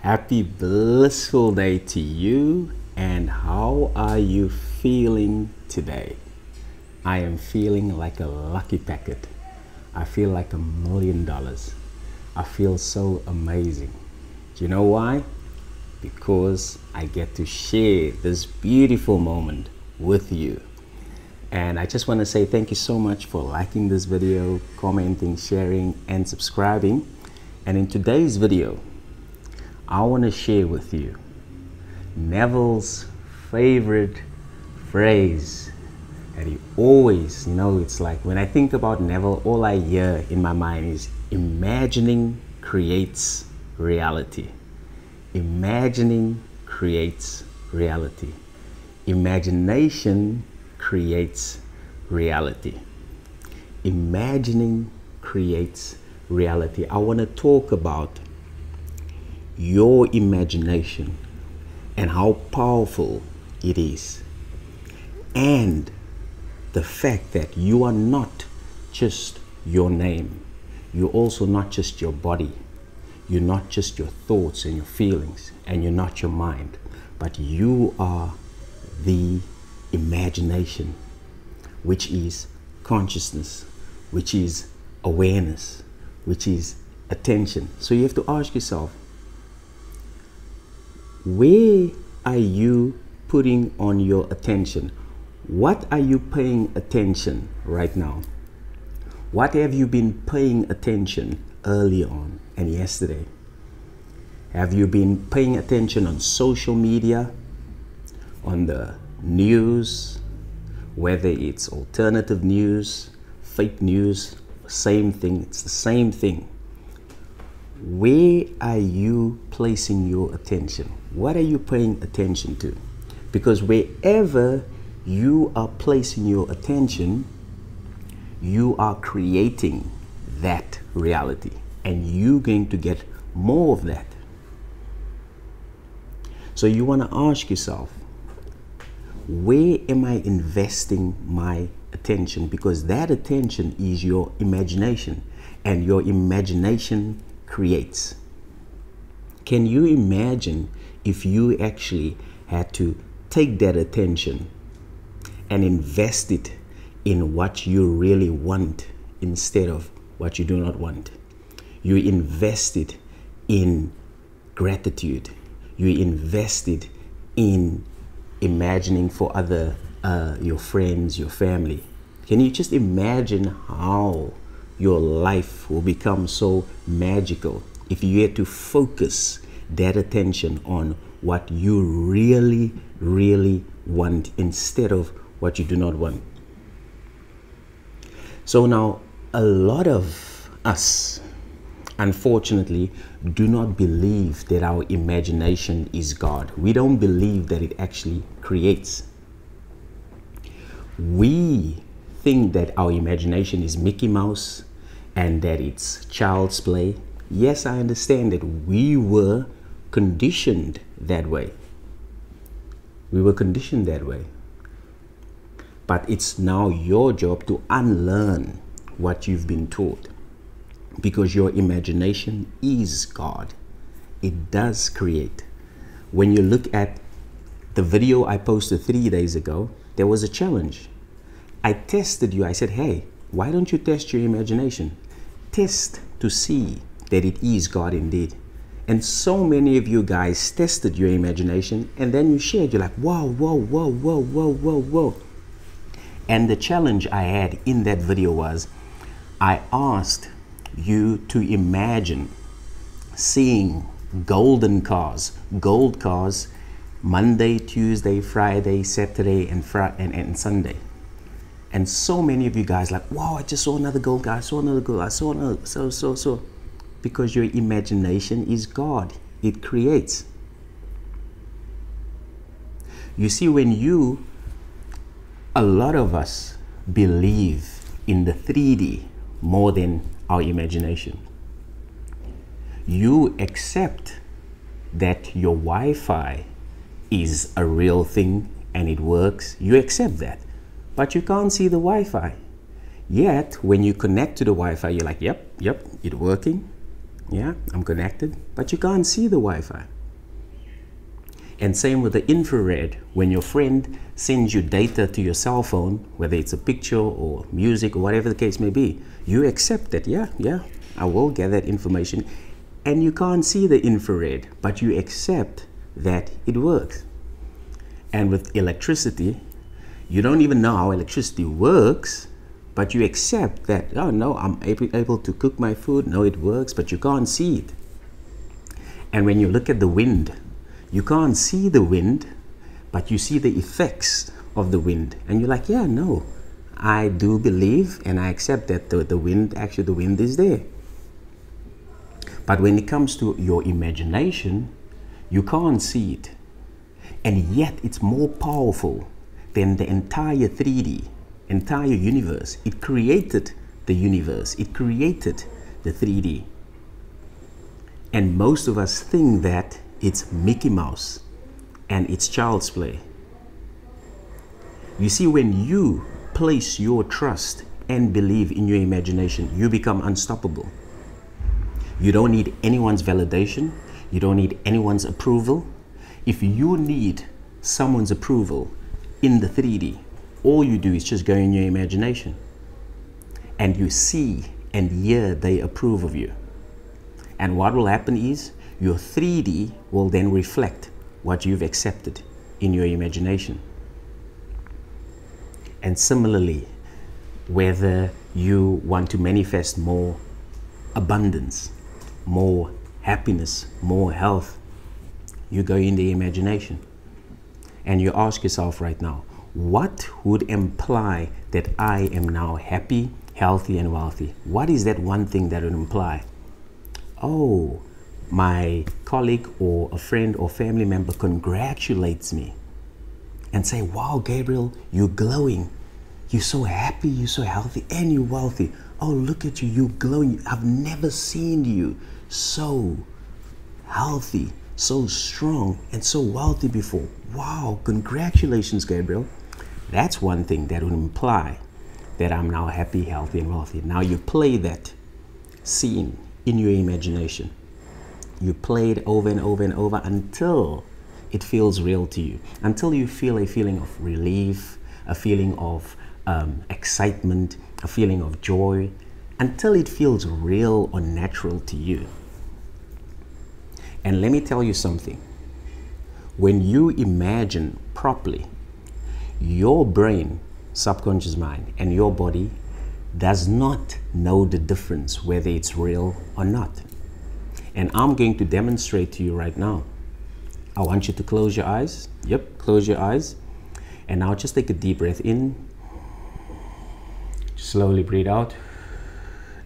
Happy blissful day to you. And how are you feeling today? I am feeling like a lucky packet. I feel like $1 million. I feel so amazing. Do you know why? Because I get to share this beautiful moment with you. And I just want to say thank you so much for liking this video, commenting, sharing, and subscribing. And in today's video, I want to share with you Neville's favorite phrase that he always, it's like when I think about Neville, all I hear in my mind is imagining creates reality. Imagining creates reality. Imagination creates reality. Imagining creates reality. I want to talk about your imagination and how powerful it is, and the fact that you are not just your name. You're also not just your body. You're not just your thoughts and your feelings, and you're not your mind, but you are the imagination, which is consciousness, which is awareness, which is attention. So you have to ask yourself, where are you putting on your attention? What are you paying attention right now? What have you been paying attention early on and yesterday? Have you been paying attention on social media, on the news, whether it's alternative news, fake news, same thing, it's the same thing. Where are you placing your attention? What are you paying attention to? Because wherever you are placing your attention, you are creating that reality, and you're going to get more of that. So you want to ask yourself, where am I investing my attention? Because that attention is your imagination, and your imagination creates. Can you imagine if you actually had to take that attention and invest it in what you really want instead of what you do not want? You invest it in gratitude. You invest it in imagining for other, your friends, your family. Can you just imagine how your life will become so magical if you had to focus that attention on what you really, really want instead of what you do not want? So now, a lot of us, unfortunately, do not believe that our imagination is God. We don't believe that it actually creates. We think that our imagination is Mickey Mouse and that it's child's play. Yes, I understand that we were conditioned that way. We were conditioned that way. But it's now your job to unlearn what you've been taught, because your imagination is God. It does create. When you look at the video I posted 3 days ago, there was a challenge. I tested you. I said, hey, why don't you test your imagination? Test to see that it is God indeed. And so many of you guys tested your imagination, and then you shared. You're like, whoa, whoa, whoa, whoa, whoa, whoa, whoa. And the challenge I had in that video was, I asked you to imagine seeing golden cars, gold cars, Monday, Tuesday, Friday, Saturday, and Sunday. And so many of you guys like, wow, I just saw another gold car, I saw another gold, I saw another, so. Because your imagination is God. It creates. You see, a lot of us believe in the 3D more than our imagination. You accept that your Wi-Fi is a real thing and it works. You accept that, but you can't see the Wi-Fi. Yet, when you connect to the Wi-Fi, you're like, yep, it's working. Yeah, I'm connected, but you can't see the Wi-Fi. And same with the infrared. When your friend sends you data to your cell phone, whether it's a picture or music or whatever the case may be, you accept that, yeah, I will get that information. And you can't see the infrared, but you accept that it works. And with electricity, you don't even know how electricity works, but you accept that, oh no, I'm able to cook my food. No, it works, but you can't see it. And when you look at the wind, you can't see the wind, but you see the effects of the wind. And you're like, yeah, no, I do believe and I accept that the wind is there. But when it comes to your imagination, you can't see it. And yet it's more powerful than the entire 3D, entire universe. It created the universe. It created the 3D. And most of us think that it's Mickey Mouse and it's child's play. You see, when you place your trust and believe in your imagination, you become unstoppable. You don't need anyone's validation. You don't need anyone's approval. If you need someone's approval in the 3D, all you do is just go in your imagination and you see and hear they approve of you. And what will happen is your 3D will then reflect what you've accepted in your imagination. And similarly, whether you want to manifest more abundance, more happiness, more health, you go in the imagination and you ask yourself right now, what would imply that I am now happy, healthy, and wealthy? What is that one thing that would imply? Oh, my colleague or a friend or family member congratulates me and say, wow, Gabriel, you're glowing. You're so happy, you're so healthy, and you're wealthy. Oh, look at you, you're glowing. I've never seen you so healthy, so strong, and so wealthy before. Wow, congratulations, Gabriel. That's one thing that would imply that I'm now happy, healthy, and wealthy. Now you play that scene in your imagination. You play it over and over and over until it feels real to you, until you feel a feeling of relief, a feeling of excitement, a feeling of joy, until it feels real or natural to you. And let me tell you something. When you imagine properly, your brain, subconscious mind, and your body does not know the difference whether it's real or not. And I'm going to demonstrate to you right now. I want you to close your eyes. Yep, close your eyes. And now just take a deep breath in. Slowly breathe out.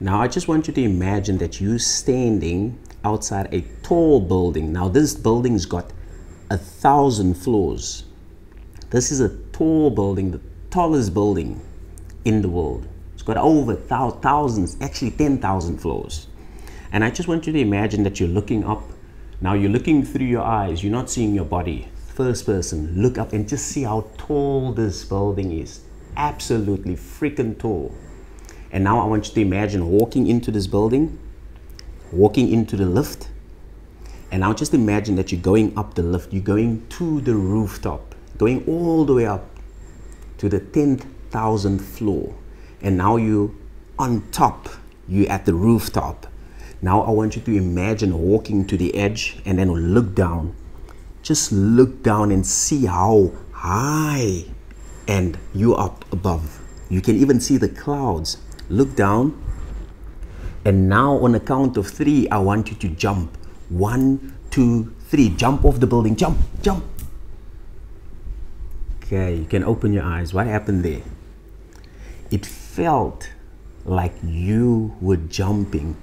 Now I just want you to imagine that you're standing outside a tall building. Now this building's got 1,000 floors. This is a tall building, the tallest building in the world. It's got over thousands, actually 10,000 floors. And I just want you to imagine that you're looking up. Now you're looking through your eyes. You're not seeing your body. First person, look up and just see how tall this building is. Absolutely freaking tall. And now I want you to imagine walking into this building, walking into the lift. And now just imagine that you're going up the lift. You're going to the rooftop, going all the way up to the 10,000th floor. And now you're on top. You're at the rooftop. Now I want you to imagine walking to the edge and then look down. Just look down and see how high and you're up above. You can even see the clouds. Look down. And now on a count of 3, I want you to jump. 1, 2, 3. Jump off the building. Jump, jump. Okay, you can open your eyes. What happened there? It felt like you were jumping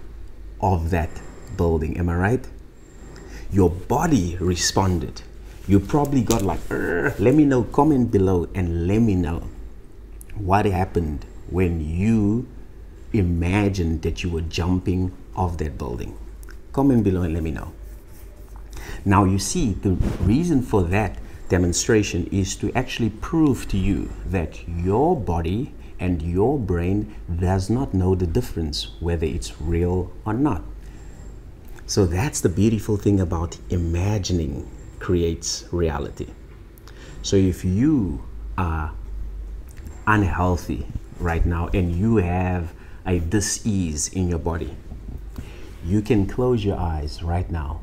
off that building. Am I right? Your body responded. You probably got like, let me know, comment below and let me know what happened when you imagined that you were jumping off that building. Comment below and let me know. Now you see, the reason for that demonstration is to actually prove to you that your body and your brain does not know the difference whether it's real or not. So that's the beautiful thing about imagining creates reality. So if you are unhealthy right now and you have a dis-ease in your body, you can close your eyes right now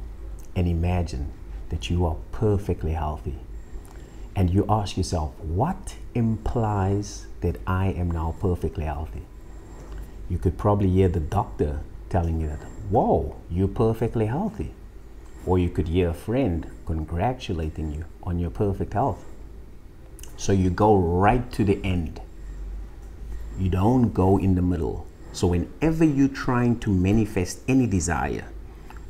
and imagine that you are perfectly healthy. And you ask yourself, what implies that I am now perfectly healthy? You could probably hear the doctor telling you that, whoa, you're perfectly healthy. Or you could hear a friend congratulating you on your perfect health. So you go right to the end. You don't go in the middle. So whenever you're trying to manifest any desire,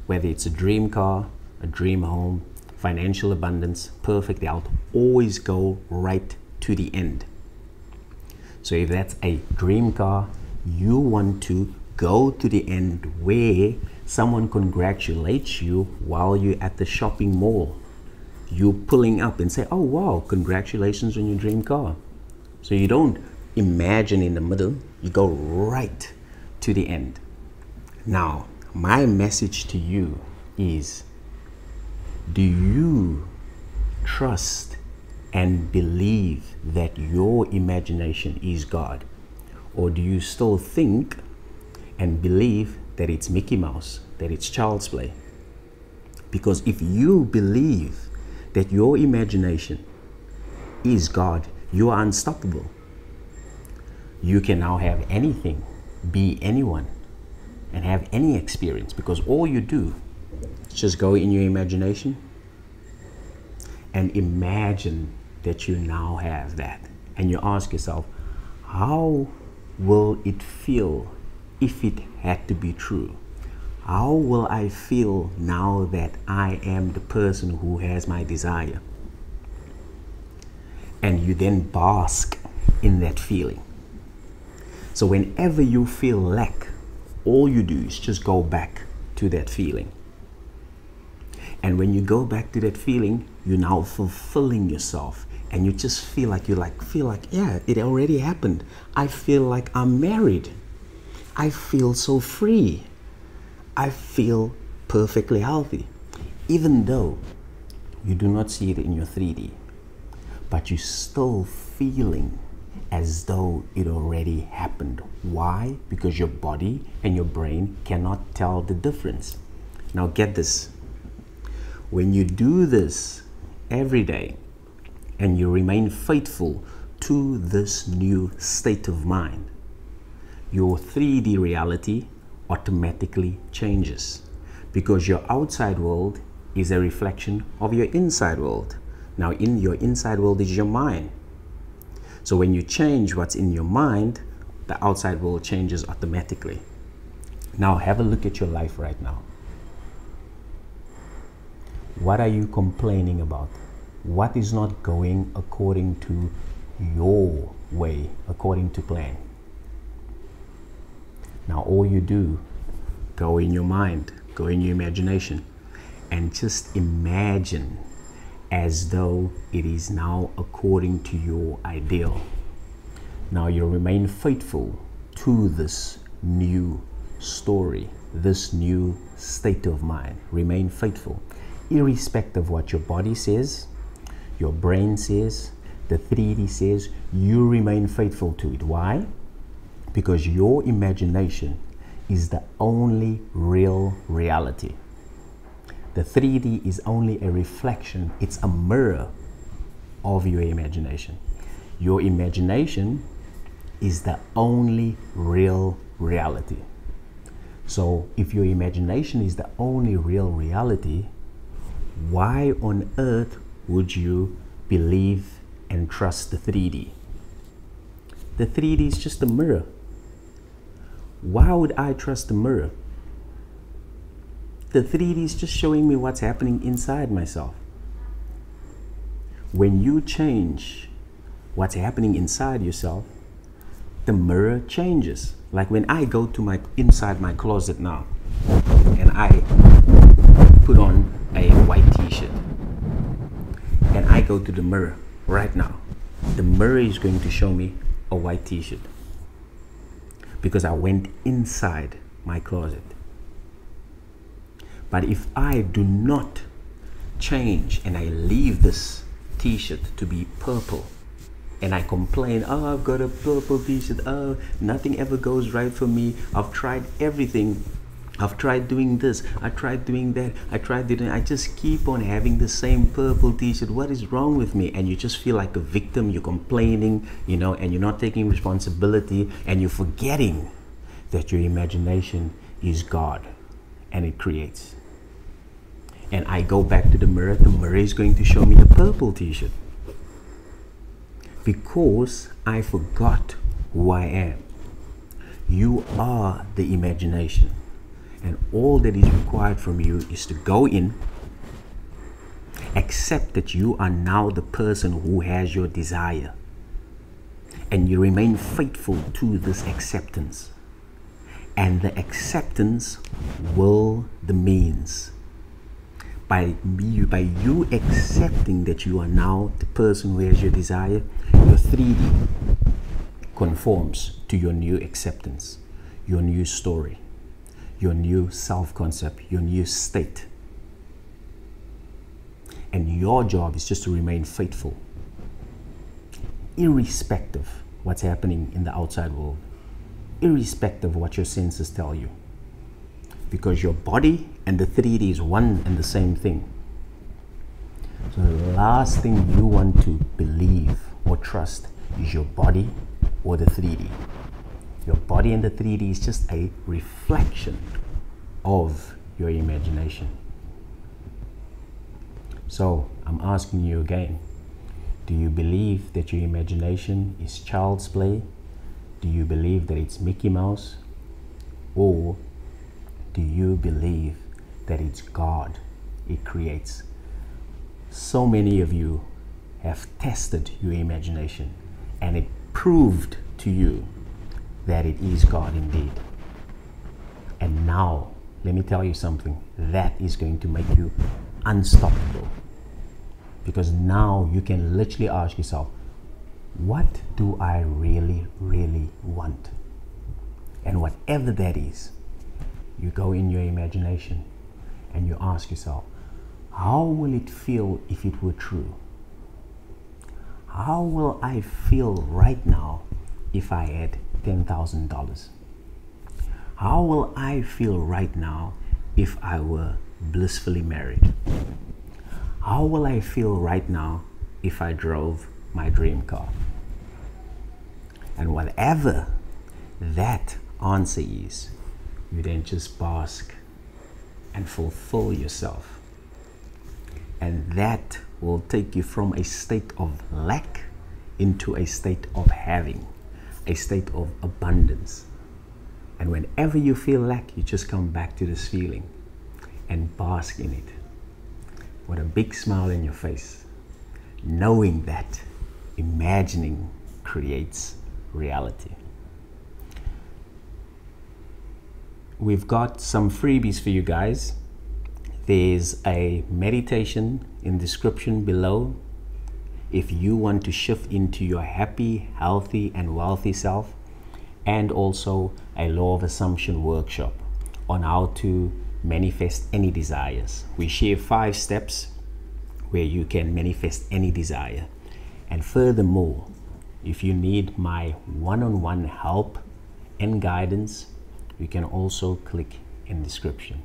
whether it's a dream car, a dream home, financial abundance, perfect health, always go right to the end. So if that's a dream car, you want to go to the end where someone congratulates you while you're at the shopping mall. You're pulling up and say, oh wow, congratulations on your dream car. So you don't imagine in the middle, you go right to the end. Now, my message to you is, do you trust and believe that your imagination is God? Or do you still think and believe that it's Mickey Mouse, that it's child's play? Because if you believe that your imagination is God, you are unstoppable. You can now have anything, be anyone, and have any experience, because all you do is just go in your imagination and imagine that you now have that. And you ask yourself, how will it feel if it had to be true? How will I feel now that I am the person who has my desire? And you then bask in that feeling. So whenever you feel lack, all you do is just go back to that feeling. And when you go back to that feeling, you're now fulfilling yourself. And you just feel like yeah, it already happened. I feel like I'm married. I feel so free. I feel perfectly healthy. Even though you do not see it in your 3D, but you're still feeling as though it already happened. Why? Because your body and your brain cannot tell the difference. Now get this. When you do this every day and you remain faithful to this new state of mind, your 3D reality automatically changes, because your outside world is a reflection of your inside world. Now in your inside world is your mind. So when you change what's in your mind, the outside world changes automatically. Now have a look at your life right now. What are you complaining about? What is not going according to your way, according to plan? Now all you do, go in your mind, go in your imagination, and just imagine as though it is now according to your ideal. Now you remain faithful to this new story, this new state of mind. Remain faithful, irrespective of what your body says, your brain says, the 3D says. You remain faithful to it. Why? Because your imagination is the only real reality. The 3D is only a reflection. It's a mirror of your imagination. Your imagination is the only real reality. So if your imagination is the only real reality, why on earth would you believe and trust the 3D? The 3D is just a mirror. Why would I trust the mirror? The 3D is just showing me what's happening inside myself. When you change what's happening inside yourself, the mirror changes. Like when I go to inside my closet now and I put on a white t-shirt and I go to the mirror right now, the mirror is going to show me a white t-shirt because I went inside my closet. But if I do not change and I leave this t-shirt to be purple, and I complain, oh, I've got a purple t-shirt, oh, nothing ever goes right for me, I've tried everything, I've tried doing this, I tried doing that, I just keep on having the same purple t-shirt, what is wrong with me? And you just feel like a victim, you're complaining, you know, and you're not taking responsibility, and you're forgetting that your imagination is God, and it creates. And I go back to the mirror is going to show me a purple t-shirt, because I forgot who I am. You are the imagination, and all that is required from you is to go in, accept that you are now the person who has your desire, and you remain faithful to this acceptance. And the acceptance will the means. By you accepting that you are now the person who has your desire, your 3D conforms to your new acceptance, your new story, your new self-concept, your new state. And your job is just to remain faithful, irrespective what's happening in the outside world, irrespective of what your senses tell you. Because your body and the 3D is one and the same thing. So the last thing you want to believe or trust is your body or the 3D. Your body and the 3D is just a reflection of your imagination. So I'm asking you again, do you believe that your imagination is child's play? Do you believe that it's Mickey Mouse? Or do you believe that it's God? It creates. So many of you have tested your imagination, and it proved to you that it is God indeed. And now, let me tell you something, that is going to make you unstoppable. Because now you can literally ask yourself, what do I really, really want? And whatever that is, you go in your imagination and you ask yourself, how will it feel if it were true? How will I feel right now if I had $10,000? How will I feel right now if I were blissfully married? How will I feel right now if I drove my dream car? And whatever that answer is, you then just bask and fulfill yourself. And that will take you from a state of lack into a state of having, a state of abundance. And whenever you feel lack, you just come back to this feeling and bask in it with a big smile on your face, knowing that imagining creates reality. We've got some freebies for you guys. There's a meditation in the description below if you want to shift into your happy, healthy, and wealthy self, and also a law of assumption workshop on how to manifest any desires. We share 5 steps where you can manifest any desire. And furthermore, if you need my one-on-one help and guidance, you can also click in the description.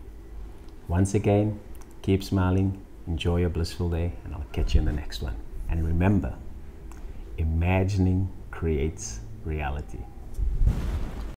Once again, keep smiling, enjoy your blissful day, and I'll catch you in the next one. And remember, imagining creates reality.